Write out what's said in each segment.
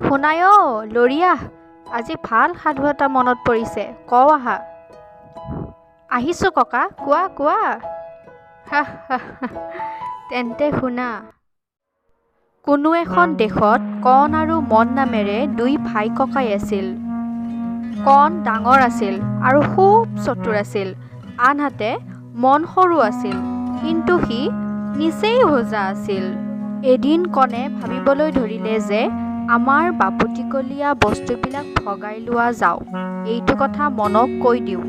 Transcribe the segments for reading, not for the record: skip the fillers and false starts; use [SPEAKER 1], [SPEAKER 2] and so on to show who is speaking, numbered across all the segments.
[SPEAKER 1] শুনাই লৰিয়া, আজি ভাল সাধু এটা মনত পৰিছে, কওঁ আহা। আহিছোঁ ককা, কোৱা কোৱা। তেন্তে শুনা। কোনো এখন দেশত কণ আৰু মন নামেৰে দুই ভাই ককাই আছিল। কণ ডাঙৰ আছিল আৰু খুব চতুৰ আছিল, আনহাতে মন সৰু আছিল, কিন্তু সি নিচেই হোজা আছিল। এদিন কণে ভাবিবলৈ ধৰিলে যে আমাৰ বাপতিকলীয়া বস্তুবিলাক ভগাই লোৱা যাওক, এইটো কথা মনক কৈ দিওঁ।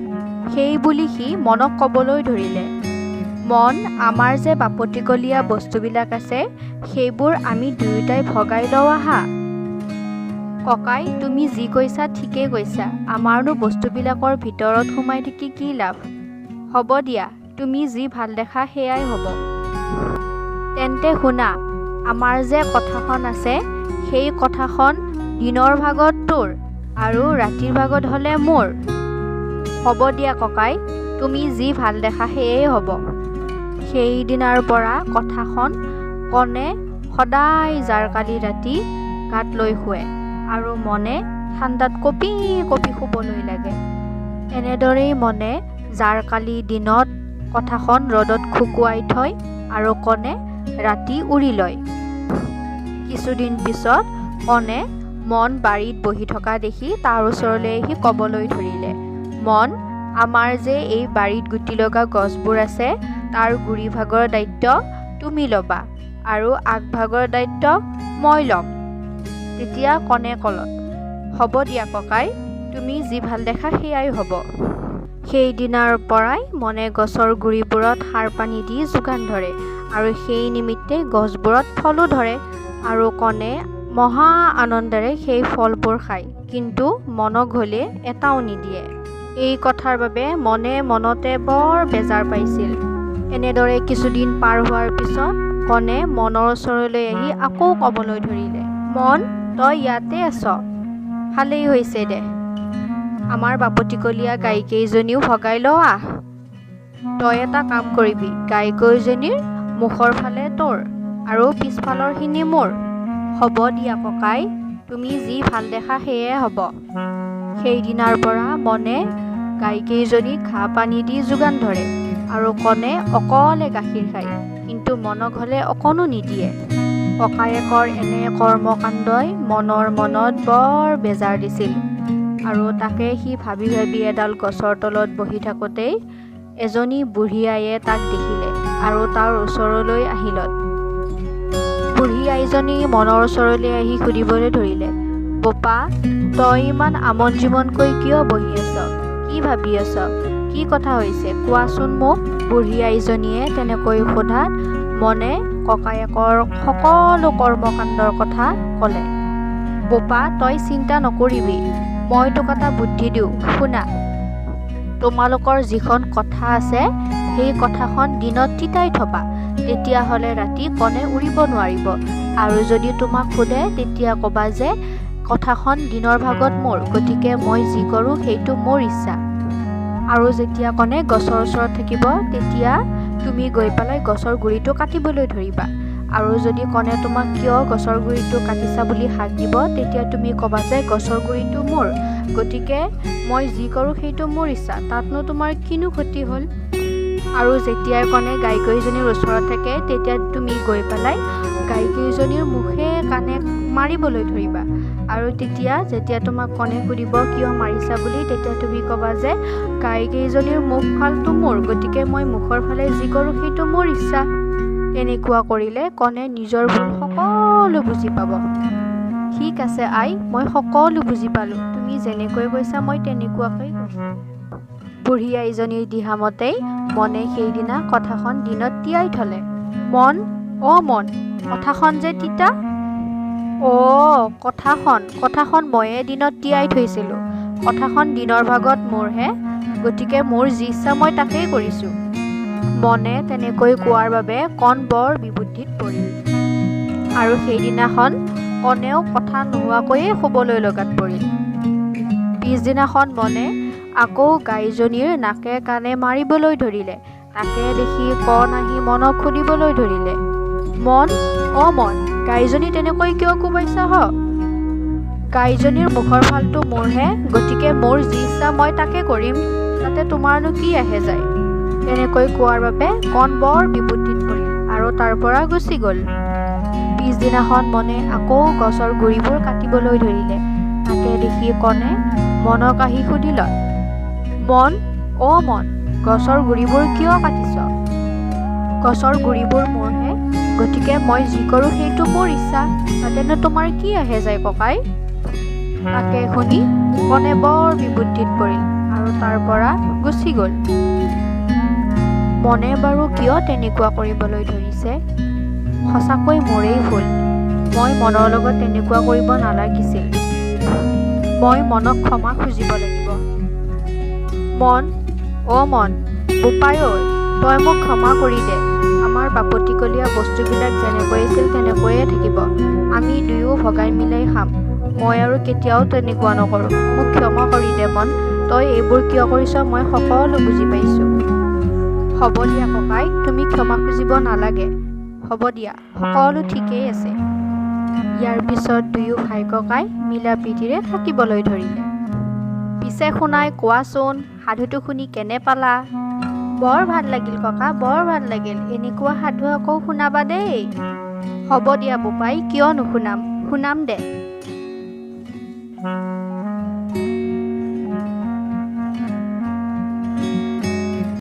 [SPEAKER 1] সেই বুলি সি মনক ক'বলৈ ধৰিলে, মন, আমাৰ যে বাপতিকলীয়া বস্তুবিলাক আছে সেইবোৰ আমি দুয়োটাই ভগাই লওঁ আহা। ককাই, তুমি যি কৈছা ঠিকেই কৈছা, আমাৰনো বস্তুবিলাকৰ ভিতৰত সোমাই থাকি কি লাভ। হ'ব দিয়া, তুমি যি ভাল দেখা সেয়াই হ'ব। তেন্তে শুনা, আমাৰ যে কথাখন আছে সেই কথাখন দিনৰ ভাগত তোৰ আৰু ৰাতিৰ ভাগত হ'লে মোৰ। হ'ব দিয়া ককাই, তুমি যি ভাল দেখা সেয়েই হ'ব। সেইদিনাৰ পৰা কথাখন কণে সদায় জাৰকালি ৰাতি গাত লৈ শুৱে আৰু মনে ঠাণ্ডাত কঁপি কঁপি শুবলৈ লাগে। এনেদৰেই মনে জাৰকালি দিনত কথাখন ৰ'দত শুকুৱাই থয় আৰু কণে ৰাতি উৰি লয়। কিছুদিন পিছত কণে মন বাৰীত বহি থকা দেখি তাৰ ওচৰলৈ আহি ক'বলৈ ধৰিলে, মন, আমাৰ যে এই বাৰীত গুটি লগা গছবোৰ আছে তাৰ গুৰিভাগৰ দায়িত্ব তুমি ল'বা আৰু আগভাগৰ দায়িত্ব মই ল'ম। তেতিয়া কণে ক'লত, হ'ব দিয়া ককাই, তুমি যি ভাল দেখা সেয়াই হ'ব। সেইদিনাৰ পৰাই মনে গছৰ গুৰিবোৰত সাৰ পানী দি যোগান ধৰে আৰু সেই নিমিত্তে গছবোৰত ফলো ধৰে আৰু কণে মহা আনন্দেৰে সেই ফলবোৰ খায়, কিন্তু মনক হ'লে এটাও নিদিয়ে। এই কথাৰ বাবে মনে মনতে বৰ বেজাৰ পাইছিল। এনেদৰে কিছুদিন পাৰ হোৱাৰ পিছত কণে মনৰ ওচৰলৈ আহি আকৌ ক'বলৈ ধৰিলে, মন, তই ইয়াতে আছ, ভালেই হৈছে দে, আমাৰ বাপতিকলীয়া গাইকেইজনীও ভগাই লওঁ আহ। তই এটা কাম কৰিবি, গাইকেইজনীৰ মুখৰ ফালে তোৰ আৰু পিছফালৰখিনি মোৰ। হ'ব দিয়া ককাই, তুমি যি ভাল দেখা সেয়ে হ'ব। সেইদিনাৰ পৰা মনে গাইকেইজনীক ঘাঁহ পানী দি যোগান ধৰে আৰু কণে অকলে গাখীৰ খায়, কিন্তু মনক হ'লে অকণো নিদিয়ে। ককায়েকৰ এনে কৰ্মকাণ্ডই মনৰ মনত বৰ বেজাৰ দিছিল আৰু তাকে সি ভাবি ভাবি এডাল গছৰ তলত বহি থাকোঁতেই এজনী বুঢ়ী আইয়ে তাক দেখিলে আৰু তাৰ ওচৰলৈ আহিলত। বুঢ়ী আইজনী মনৰ ওচৰলৈ আহি সুধিবলৈ ধৰিলে, বোপা, তই ইমান আমন জিমনকৈ কিয় বহি আছ, কি ভাবি আছ, কি কথা হৈছে কোৱাচোন মোক। বুঢ়ী আইজনীয়ে তেনেকৈ সোধাত মনে ককায়েকৰ সকলো কৰ্মকাণ্ডৰ কথা ক'লে। বোপা, তই চিন্তা নকৰিবি, মই তোক এটা বুদ্ধি দিওঁ, শুনা। তোমালোকৰ যিখন কথা আছে সেই কথাখন দিনত তিতাই থবা, তেতিয়াহ'লে ৰাতি কণে উৰিব নোৱাৰিব, আৰু যদি তোমাক সোধে তেতিয়া ক'বা যে কথাখন দিনৰ ভাগত মোৰ, গতিকে মই যি কৰোঁ সেইটো মোৰ ইচ্ছা। আৰু যেতিয়া কণে গছৰ ওচৰত থাকিব তেতিয়া তুমি গৈ পেলাই গছৰ গুৰিটো কাটিবলৈ ধৰিবা, আৰু যদি কণে তোমাক কিয় গছৰ গুৰিটো কাটিছা বুলি হাক দিব তেতিয়া তুমি ক'বা যে গছৰ গুৰিটো মোৰ, গতিকে মই যি কৰোঁ সেইটো মোৰ ইচ্ছা, তাতনো তোমাৰ কিনো ক্ষতি হ'ল। আৰু যেতিয়াই কণে গাইকেইজনীৰ ওচৰত থাকে তেতিয়া তুমি গৈ পেলাই গাইকেইজনীৰ মুখে কাণে মাৰিবলৈ ধৰিবা, আৰু যেতিয়া তোমাক কণে সুধিব কিয় মাৰিছা বুলি তেতিয়া তুমি ক'বা যে গাইকেইজনীৰ মুখফালটো মোৰ, গতিকে মই মুখৰ ফালে যি কৰোঁ সেইটো মোৰ ইচ্ছা। তেনেকুৱা কৰিলে কণে নিজৰ ভুল সকলো বুজি পাব। ঠিক আছে আই, মই সকলো বুজি পালোঁ, তুমি যেনেকৈ কৈছা মই তেনেকুৱাকৈ কৈছোঁ। বুঢ়ী আইজনীৰ দিহামতেই মনে সেইদিনা কথাখন দিনত তিয়াই থলে। মন, মন, কথাখন যে তিতা। কথাখন ময়ে দিনত তিয়াই থৈছিলোঁ, কথাখন দিনৰ ভাগত মোৰহে, গতিকে মোৰ যি ইচ্ছা মই তাকেই কৰিছোঁ। মনে তেনেকৈ কোৱাৰ বাবে কণ বৰ বিবুদ্ধিত পৰিল আৰু সেইদিনাখন কণেও কথা নোহোৱাকৈয়ে শুবলৈ লগাত পৰিল। পিছদিনাখন মনে আকৌ গাইজনীৰ নাকে কাণে মাৰিবলৈ ধৰিলে। তাকে দেখি কণ আহি মনক সুধিবলৈ ধৰিলে, মন, মন, গাইজনী তেনেকৈ কিয় কোবাইছা হ? গাইজনীৰ মুখৰ ফালটো মোৰহে, গতিকে মোৰ যি ইচ্ছা মই তাকে কৰিম, তাতে তোমাৰনো কি আহে যায়। তেনেকৈ কোৱাৰ বাবে কণ বৰ বিপত্তিত পৰিল আৰু তাৰ পৰা গুচি গ'ল। পিছদিনাখন মনে আকৌ গছৰ গুৰিবোৰ কাটিবলৈ ধৰিলে। তাকে দেখি কণে মনক আহি সুধিল, মন, অ' মন, গছৰ গুৰিবোৰ কিয় কাটিছ? গছৰ গুৰিবোৰ মোৰহে, গতিকে মই যি কৰোঁ সেইটো মোৰ ইচ্ছা, তাতেনো তোমাৰ কি আহে যায় ককাই। তাকে শুনি কণে বৰ বিপত্তিত পৰিল আৰু তাৰ পৰা গুচি গ'ল। মনে বাৰু কিয় তেনেকুৱা কৰিবলৈ ধৰিছে? সঁচাকৈ মোৰেই ভুল। মই মনৰ লগত তেনেকুৱা কৰিব নালাগিছিল। মই মনক ক্ষমা খুজিব লাগিব। মন, অ' মন, বোপাই ঐ, তই মোক ক্ষমা কৰি দে। আমাৰ বাপতিকলীয়া বস্তুবিলাক যেনেকৈ আছিল তেনেকৈয়ে থাকিব। আমি দুয়ো ভগাই মিলাই খাম। মই আৰু কেতিয়াও তেনেকুৱা নকৰোঁ। মোক ক্ষমা কৰি দে মন। তই এইবোৰ কিয় কৰিছ মই সকলো বুজি পাইছোঁ। হ'ব দিয়া ককাই, তুমি ক্ষমা খুজিব নালাগে। হ'ব দিয়া, সকলো ঠিকেই আছে। ইয়াৰ পিছত দুয়ো ভাই ককাই মিলা প্ৰীতিৰে থাকিবলৈ ধৰিলে। পিছে শুনাই, কোৱাচোন সাধুটো শুনি কেনে পালা? বৰ ভাল লাগিল ককা, বৰ ভাল লাগিল। এনেকুৱা সাধু আকৌ শুনাবা দেই। হ'ব দিয়া বোপাই, কিয় নুশুনাম, শুনাম দে।